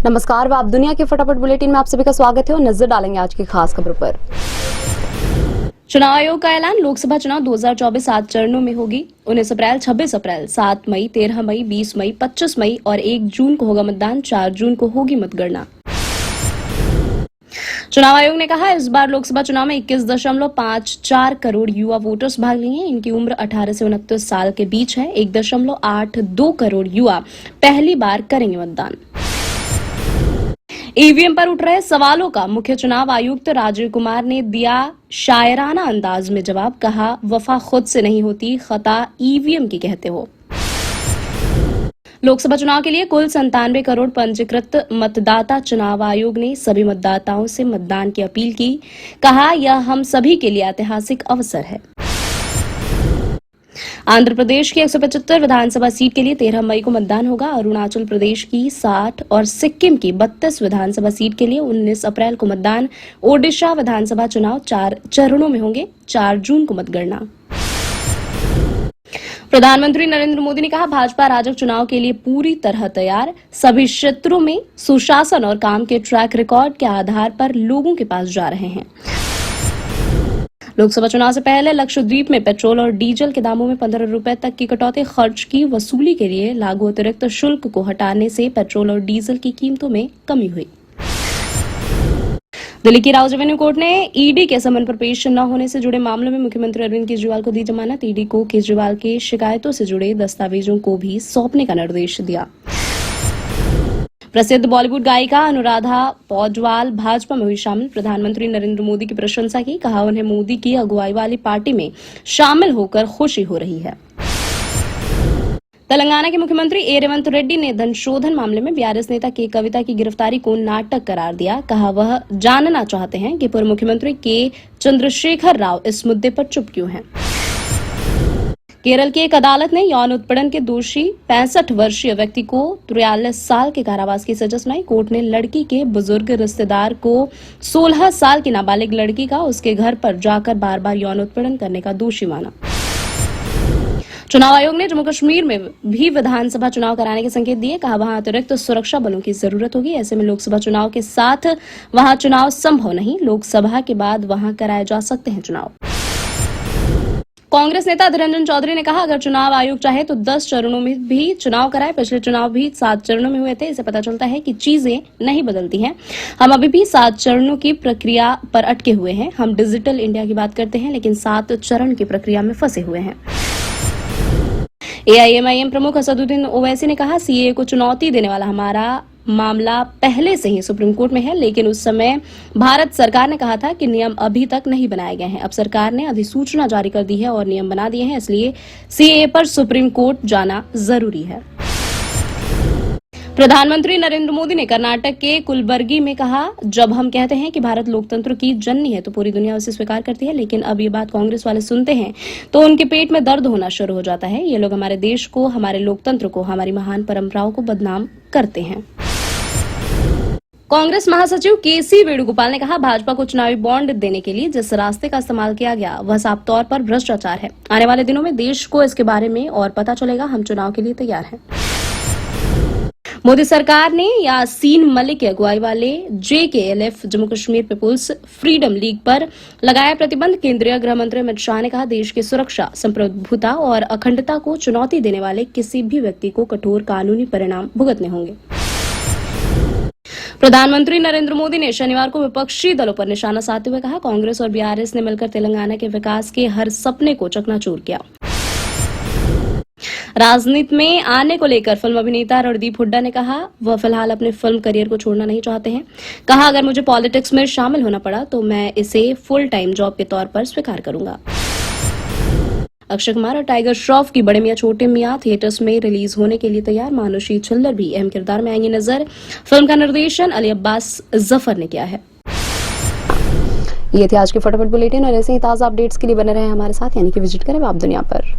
नमस्कार, आप दुनिया के फटाफट बुलेटिन में आप सभी का स्वागत है और नजर डालेंगे आज की खास खबरों पर। चुनाव आयोग का ऐलान। लोकसभा चुनाव 2024 7 चरणों में होगी। 19 अप्रैल, 26 अप्रैल, 7 मई, 13 मई, 20 मई, 25 मई और 1 जून को होगा मतदान। 4 जून को होगी मतगणना। चुनाव आयोग ने कहा इस बार लोकसभा चुनाव में 21.54 करोड़ युवा वोटर्स भाग लिए हैं। इनकी उम्र 18 से 29 साल के बीच है। 1.82 करोड़ युवा पहली बार करेंगे मतदान। ईवीएम पर उठ रहे सवालों का मुख्य चुनाव आयुक्त राजीव कुमार ने दिया शायराना अंदाज में जवाब। कहा वफा खुद से नहीं होती, खता ईवीएम की कहते हो। लोकसभा चुनाव के लिए कुल 97 करोड़ पंजीकृत मतदाता। चुनाव आयोग ने सभी मतदाताओं से मतदान की अपील की। कहा यह हम सभी के लिए ऐतिहासिक अवसर है। आंध्र प्रदेश की 175 विधानसभा सीट के लिए 13 मई को मतदान होगा। अरुणाचल प्रदेश की 60 और सिक्किम की 32 विधानसभा सीट के लिए 19 अप्रैल को मतदान। ओडिशा विधानसभा चुनाव 4 चरणों में होंगे। 4 जून को मतगणना। प्रधानमंत्री नरेंद्र मोदी ने कहा भाजपा अराजक चुनाव के लिए पूरी तरह तैयार। सभी क्षेत्रों में सुशासन और काम के ट्रैक रिकॉर्ड के आधार पर लोगों के पास जा रहे हैं। लोकसभा चुनाव से पहले लक्षद्वीप में पेट्रोल और डीजल के दामों में 15 रुपए तक की कटौती। खर्च की वसूली के लिए लागू अतिरिक्त शुल्क को हटाने से पेट्रोल और डीजल की कीमतों में कमी हुई। दिल्ली की राउज एवेन्यू कोर्ट ने ईडी के समन पर पेश न होने से जुड़े मामलों में मुख्यमंत्री अरविंद केजरीवाल को दी जमानत। ईडी को केजरीवाल के शिकायतों से जुड़े दस्तावेजों को भी सौंपने का निर्देश दिया। प्रसिद्ध बॉलीवुड गायिका अनुराधा पौडवाल भाजपा में हुई शामिल। प्रधानमंत्री नरेंद्र मोदी की प्रशंसा की। कहा उन्हें मोदी की अगुवाई वाली पार्टी में शामिल होकर खुशी हो रही है। तेलंगाना के मुख्यमंत्री ए रेवंत रेड्डी ने धन शोधन मामले में बीआरएस नेता के कविता की गिरफ्तारी को नाटक करार दिया। कहा वह जानना चाहते हैं कि पूर्व मुख्यमंत्री के चंद्रशेखर राव इस मुद्दे पर चुप क्यों हैं। केरल की एक अदालत ने यौन उत्पीड़न के दोषी 65 वर्षीय व्यक्ति को 43 साल के कारावास की सजा सुनाई। कोर्ट ने लड़की के बुजुर्ग रिश्तेदार को 16 साल की नाबालिग लड़की का उसके घर पर जाकर बार बार यौन उत्पीड़न करने का दोषी माना। चुनाव आयोग ने जम्मू कश्मीर में भी विधानसभा चुनाव कराने के संकेत दिए। कहा वहां अतिरिक्त सुरक्षा बलों की जरूरत होगी। ऐसे में लोकसभा चुनाव के साथ वहां चुनाव संभव नहीं। लोकसभा के बाद वहां कराए जा सकते हैं चुनाव। कांग्रेस नेता अधीर रंजन चौधरी ने कहा अगर चुनाव आयोग चाहे तो 10 चरणों में भी चुनाव कराए। पिछले चुनाव भी 7 चरणों में हुए थे। इससे पता चलता है कि चीजें नहीं बदलती हैं। हम अभी भी 7 चरणों की प्रक्रिया पर अटके हुए हैं। हम डिजिटल इंडिया की बात करते हैं लेकिन 7 चरण की प्रक्रिया में फंसे हुए हैं। एआईएमआईएम प्रमुख असदुद्दीन ओवैसी ने कहा सीएए को चुनौती देने वाला हमारा मामला पहले से ही सुप्रीम कोर्ट में है, लेकिन उस समय भारत सरकार ने कहा था कि नियम अभी तक नहीं बनाए गए हैं। अब सरकार ने अधिसूचना जारी कर दी है और नियम बना दिए हैं, इसलिए सीएए पर सुप्रीम कोर्ट जाना जरूरी है। प्रधानमंत्री नरेंद्र मोदी ने कर्नाटक के कुलबर्गी में कहा जब हम कहते हैं कि भारत लोकतंत्र की जननी है तो पूरी दुनिया उसे स्वीकार करती है, लेकिन अब ये बात कांग्रेस वाले सुनते हैं तो उनके पेट में दर्द होना शुरू हो जाता है। ये लोग हमारे देश को, हमारे लोकतंत्र को, हमारी महान परंपराओं को बदनाम करते हैं। कांग्रेस महासचिव केसी वेणुगोपाल ने कहा भाजपा को चुनावी बॉन्ड देने के लिए जिस रास्ते का इस्तेमाल किया गया वह साफ तौर पर भ्रष्टाचार है। आने वाले दिनों में देश को इसके बारे में और पता चलेगा। हम चुनाव के लिए तैयार हैं। मोदी सरकार ने यासीन मलिक की अगुवाई वाले JKLF Jammu Kashmir people's freedom league पर लगाया प्रतिबंध। केंद्रीय गृह मंत्री अमित शाह ने कहा देश की सुरक्षा, संप्रभुता और अखंडता को चुनौती देने वाले किसी भी व्यक्ति को कठोर कानूनी परिणाम भुगतने होंगे। प्रधानमंत्री नरेंद्र मोदी ने शनिवार को विपक्षी दलों पर निशाना साधते हुए कहा कांग्रेस और बीआरएस ने मिलकर तेलंगाना के विकास के हर सपने को चकनाचूर किया। राजनीति में आने को लेकर फिल्म अभिनेता रणदीप हुड्डा ने कहा वह फिलहाल अपने फिल्म करियर को छोड़ना नहीं चाहते हैं। कहा अगर मुझे पॉलिटिक्स में शामिल होना पड़ा तो मैं इसे फुल टाइम जॉब के तौर पर स्वीकार करूंगा। अक्षय कुमार और टाइगर श्रॉफ की बड़े मियां छोटे मियां थिएटर्स में रिलीज होने के लिए तैयार। मानुषी छिल्लर भी अहम किरदार में आएंगी नजर। फिल्म का निर्देशन अली अब्बास जफर ने किया है। ये थी आज की फटाफट बुलेटिन और ऐसे ही ताजा अपडेट्स के लिए बने रहे हमारे साथ, यानी कि विजिट करें आप दुनिया पर।